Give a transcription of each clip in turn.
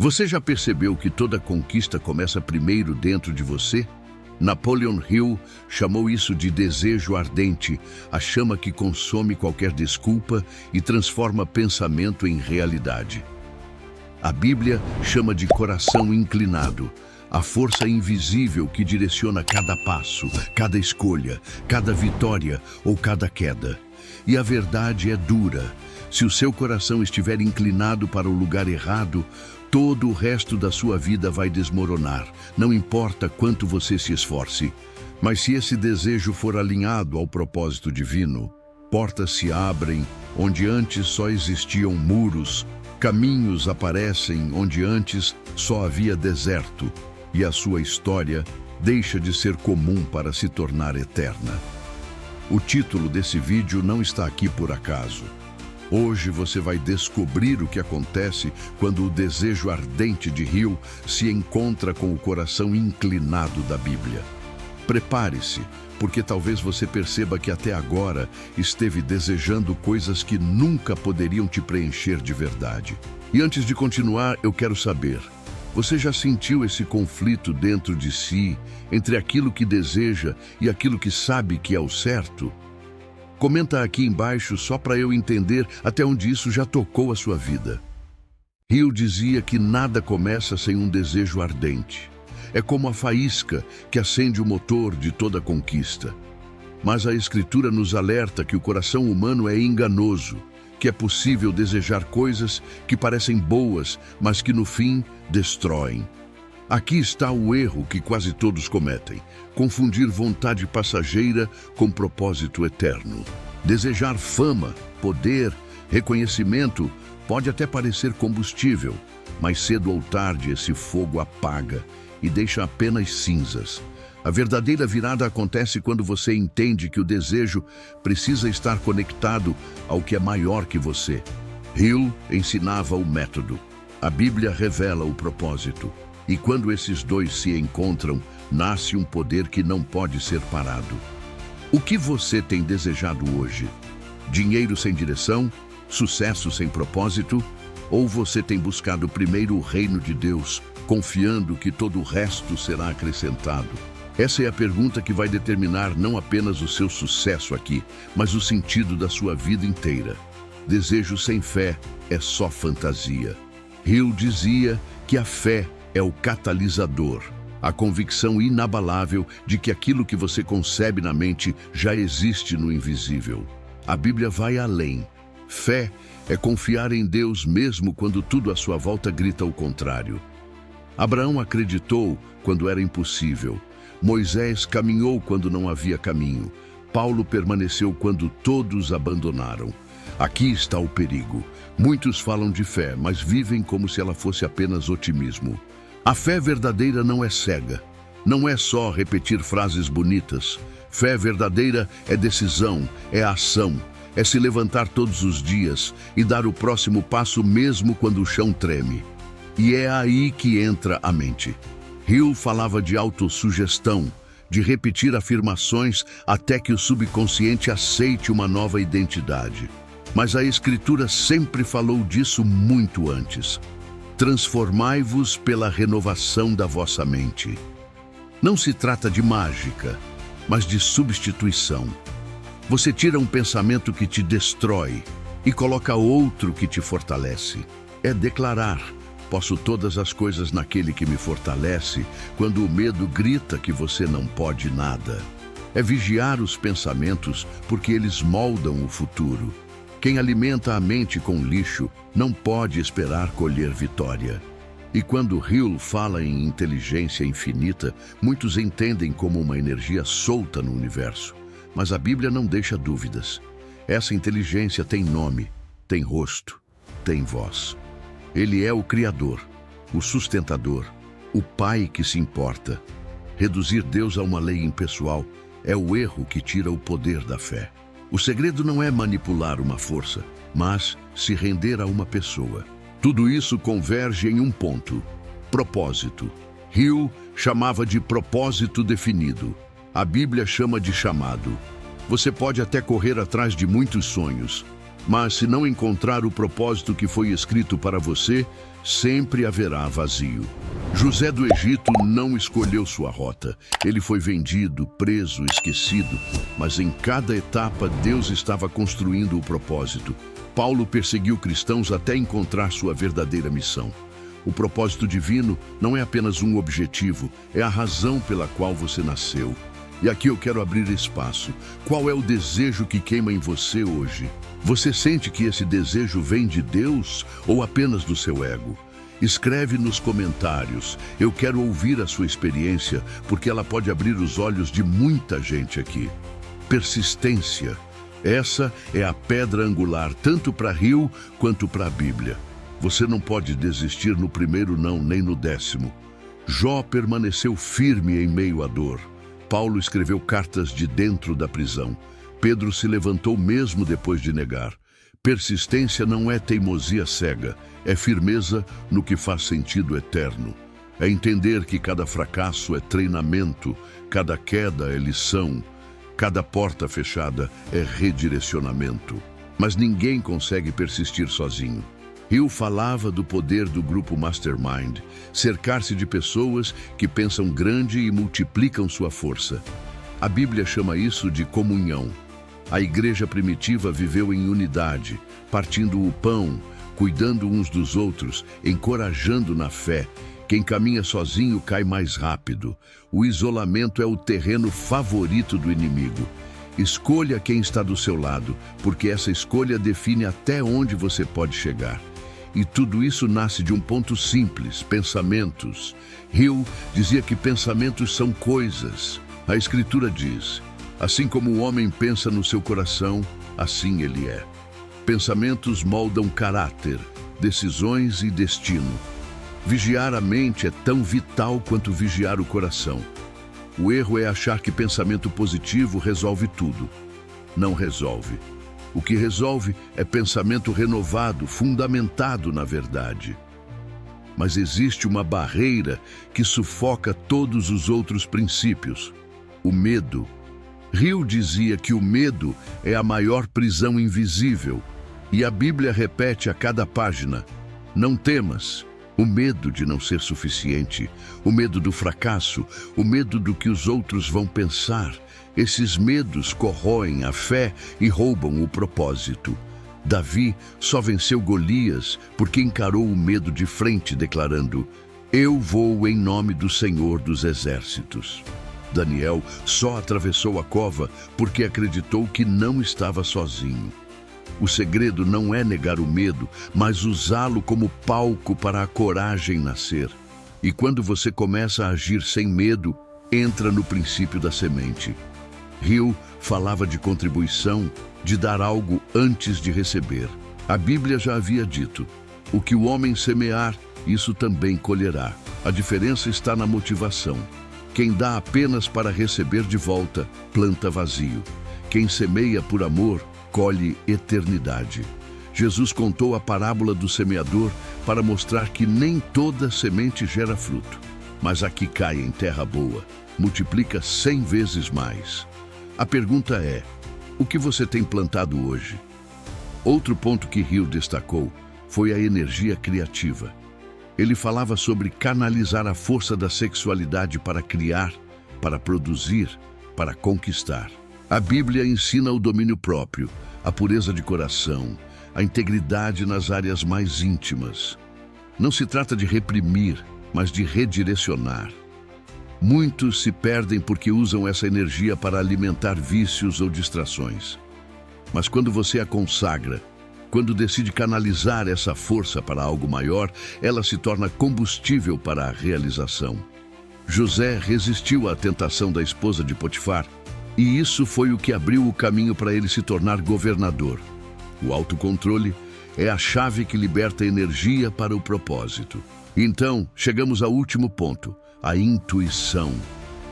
Você já percebeu que toda conquista começa primeiro dentro de você? Napoleon Hill chamou isso de desejo ardente, a chama que consome qualquer desculpa e transforma pensamento em realidade. A Bíblia chama de coração inclinado, a força invisível que direciona cada passo, cada escolha, cada vitória ou cada queda. E a verdade é dura. Se o seu coração estiver inclinado para o lugar errado, todo o resto da sua vida vai desmoronar, não importa quanto você se esforce. Mas se esse desejo for alinhado ao propósito divino, portas se abrem onde antes só existiam muros, caminhos aparecem onde antes só havia deserto, e a sua história deixa de ser comum para se tornar eterna. O título desse vídeo não está aqui por acaso. Hoje você vai descobrir o que acontece quando o desejo ardente de Hill se encontra com o coração inclinado da Bíblia. Prepare-se, porque talvez você perceba que até agora esteve desejando coisas que nunca poderiam te preencher de verdade. E antes de continuar, eu quero saber, você já sentiu esse conflito dentro de si, entre aquilo que deseja e aquilo que sabe que é o certo? Comenta aqui embaixo só para eu entender até onde isso já tocou a sua vida. Hill dizia que nada começa sem um desejo ardente. É como a faísca que acende o motor de toda conquista. Mas a Escritura nos alerta que o coração humano é enganoso, que é possível desejar coisas que parecem boas, mas que no fim destroem. Aqui está o erro que quase todos cometem: confundir vontade passageira com propósito eterno. Desejar fama, poder, reconhecimento pode até parecer combustível, mas cedo ou tarde esse fogo apaga e deixa apenas cinzas. A verdadeira virada acontece quando você entende que o desejo precisa estar conectado ao que é maior que você. Hill ensinava o método. A Bíblia revela o propósito. E quando esses dois se encontram, nasce um poder que não pode ser parado. O que você tem desejado hoje? Dinheiro sem direção? Sucesso sem propósito? Ou você tem buscado primeiro o reino de Deus, confiando que todo o resto será acrescentado? Essa é a pergunta que vai determinar não apenas o seu sucesso aqui, mas o sentido da sua vida inteira. Desejo sem fé é só fantasia. Hill dizia que a fé é o catalisador, a convicção inabalável de que aquilo que você concebe na mente já existe no invisível. A Bíblia vai além. Fé é confiar em Deus mesmo quando tudo à sua volta grita o contrário. Abraão acreditou quando era impossível. Moisés caminhou quando não havia caminho. Paulo permaneceu quando todos abandonaram. Aqui está o perigo. Muitos falam de fé, mas vivem como se ela fosse apenas otimismo. A fé verdadeira não é cega. Não é só repetir frases bonitas. Fé verdadeira é decisão, é ação, é se levantar todos os dias e dar o próximo passo mesmo quando o chão treme. E é aí que entra a mente. Hill falava de autossugestão, de repetir afirmações até que o subconsciente aceite uma nova identidade. Mas a Escritura sempre falou disso muito antes. Transformai-vos pela renovação da vossa mente. Não se trata de mágica, mas de substituição. Você tira um pensamento que te destrói e coloca outro que te fortalece. É declarar: posso todas as coisas naquele que me fortalece, quando o medo grita que você não pode nada. É vigiar os pensamentos, porque eles moldam o futuro. Quem alimenta a mente com lixo não pode esperar colher vitória. E quando Hill fala em inteligência infinita, muitos entendem como uma energia solta no universo. Mas a Bíblia não deixa dúvidas. Essa inteligência tem nome, tem rosto, tem voz. Ele é o Criador, o sustentador, o Pai que se importa. Reduzir Deus a uma lei impessoal é o erro que tira o poder da fé. O segredo não é manipular uma força, mas se render a uma pessoa. Tudo isso converge em um ponto: propósito. Hill chamava de propósito definido. A Bíblia chama de chamado. Você pode até correr atrás de muitos sonhos, Mas se não encontrar o propósito que foi escrito para você, sempre haverá vazio. José do Egito não escolheu sua rota. Ele foi vendido, preso, esquecido. Mas em cada etapa, Deus estava construindo o propósito. Paulo perseguiu cristãos até encontrar sua verdadeira missão. O propósito divino não é apenas um objetivo, é a razão pela qual você nasceu. E aqui eu quero abrir espaço. Qual é o desejo que queima em você hoje? Você sente que esse desejo vem de Deus ou apenas do seu ego? Escreve nos comentários. Eu quero ouvir a sua experiência, porque ela pode abrir os olhos de muita gente aqui. Persistência. Essa é a pedra angular, tanto para Rio quanto para a Bíblia. Você não pode desistir no primeiro não, nem no 10º. Jó permaneceu firme em meio à dor. Paulo escreveu cartas de dentro da prisão. Pedro se levantou mesmo depois de negar. Persistência não é teimosia cega, é firmeza no que faz sentido eterno. É entender que cada fracasso é treinamento, cada queda é lição, cada porta fechada é redirecionamento. Mas ninguém consegue persistir sozinho. Hill falava do poder do grupo Mastermind, cercar-se de pessoas que pensam grande e multiplicam sua força. A Bíblia chama isso de comunhão. A igreja primitiva viveu em unidade, partindo o pão, cuidando uns dos outros, encorajando na fé. Quem caminha sozinho cai mais rápido. O isolamento é o terreno favorito do inimigo. Escolha quem está do seu lado, porque essa escolha define até onde você pode chegar. E tudo isso nasce de um ponto simples: pensamentos. Hill dizia que pensamentos são coisas. A Escritura diz: assim como o homem pensa no seu coração, assim ele é. Pensamentos moldam caráter, decisões e destino. Vigiar a mente é tão vital quanto vigiar o coração. O erro é achar que pensamento positivo resolve tudo. Não resolve. O que resolve é pensamento renovado, fundamentado na verdade. Mas existe uma barreira que sufoca todos os outros princípios: o medo. Hill dizia que o medo é a maior prisão invisível, e a Bíblia repete a cada página: não temas. O medo de não ser suficiente, o medo do fracasso, o medo do que os outros vão pensar. Esses medos corroem a fé e roubam o propósito. Davi só venceu Golias porque encarou o medo de frente, declarando: eu vou em nome do Senhor dos Exércitos. Daniel só atravessou a cova porque acreditou que não estava sozinho. O segredo não é negar o medo, mas usá-lo como palco para a coragem nascer. E quando você começa a agir sem medo, entra no princípio da semente. Hill falava de contribuição, de dar algo antes de receber. A Bíblia já havia dito: o que o homem semear, isso também colherá. A diferença está na motivação. Quem dá apenas para receber de volta, planta vazio. Quem semeia por amor, colhe eternidade. Jesus contou a parábola do semeador para mostrar que nem toda semente gera fruto, mas a que cai em terra boa multiplica 100 vezes mais. A pergunta é: o que você tem plantado hoje? Outro ponto que Hill destacou foi a energia criativa. Ele falava sobre canalizar a força da sexualidade para criar, para produzir, para conquistar. A Bíblia ensina o domínio próprio, a pureza de coração, a integridade nas áreas mais íntimas. Não se trata de reprimir, mas de redirecionar. Muitos se perdem porque usam essa energia para alimentar vícios ou distrações. Mas quando você a consagra, quando decide canalizar essa força para algo maior, ela se torna combustível para a realização. José resistiu à tentação da esposa de Potifar, e isso foi o que abriu o caminho para ele se tornar governador. O autocontrole é a chave que liberta energia para o propósito. Então, chegamos ao último ponto: a intuição.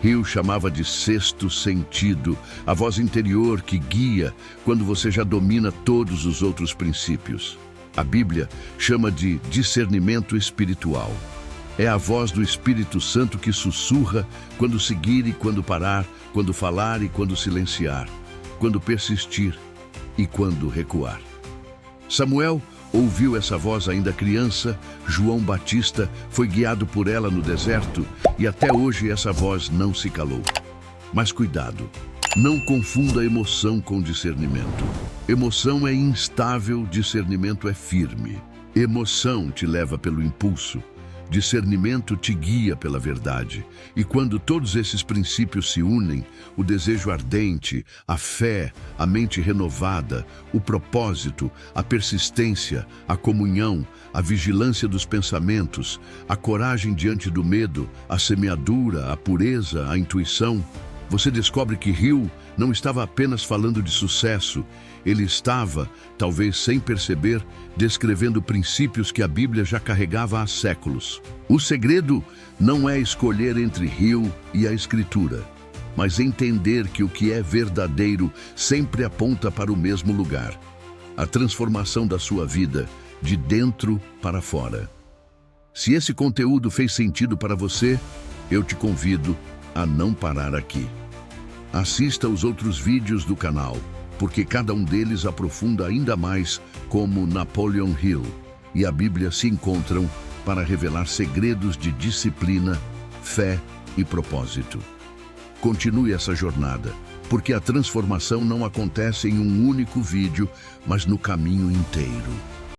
Hill chamava de sexto sentido, a voz interior que guia quando você já domina todos os outros princípios. A Bíblia chama de discernimento espiritual. É a voz do Espírito Santo que sussurra quando seguir e quando parar, quando falar e quando silenciar, quando persistir e quando recuar. Samuel ouviu essa voz ainda criança, João Batista foi guiado por ela no deserto e até hoje essa voz não se calou. Mas cuidado, não confunda emoção com discernimento. Emoção é instável, discernimento é firme. Emoção te leva pelo impulso, discernimento te guia pela verdade. E quando todos esses princípios se unem, o desejo ardente, a fé, a mente renovada, o propósito, a persistência, a comunhão, a vigilância dos pensamentos, a coragem diante do medo, a semeadura, a pureza, a intuição, você descobre que Hill não estava apenas falando de sucesso, ele estava, talvez sem perceber, descrevendo princípios que a Bíblia já carregava há séculos. O segredo não é escolher entre Hill e a Escritura, mas entender que o que é verdadeiro sempre aponta para o mesmo lugar, a transformação da sua vida, de dentro para fora. Se esse conteúdo fez sentido para você, eu te convido a não parar aqui. Assista os outros vídeos do canal, porque cada um deles aprofunda ainda mais como Napoleon Hill e a Bíblia se encontram para revelar segredos de disciplina, fé e propósito. Continue essa jornada, porque a transformação não acontece em um único vídeo, mas no caminho inteiro.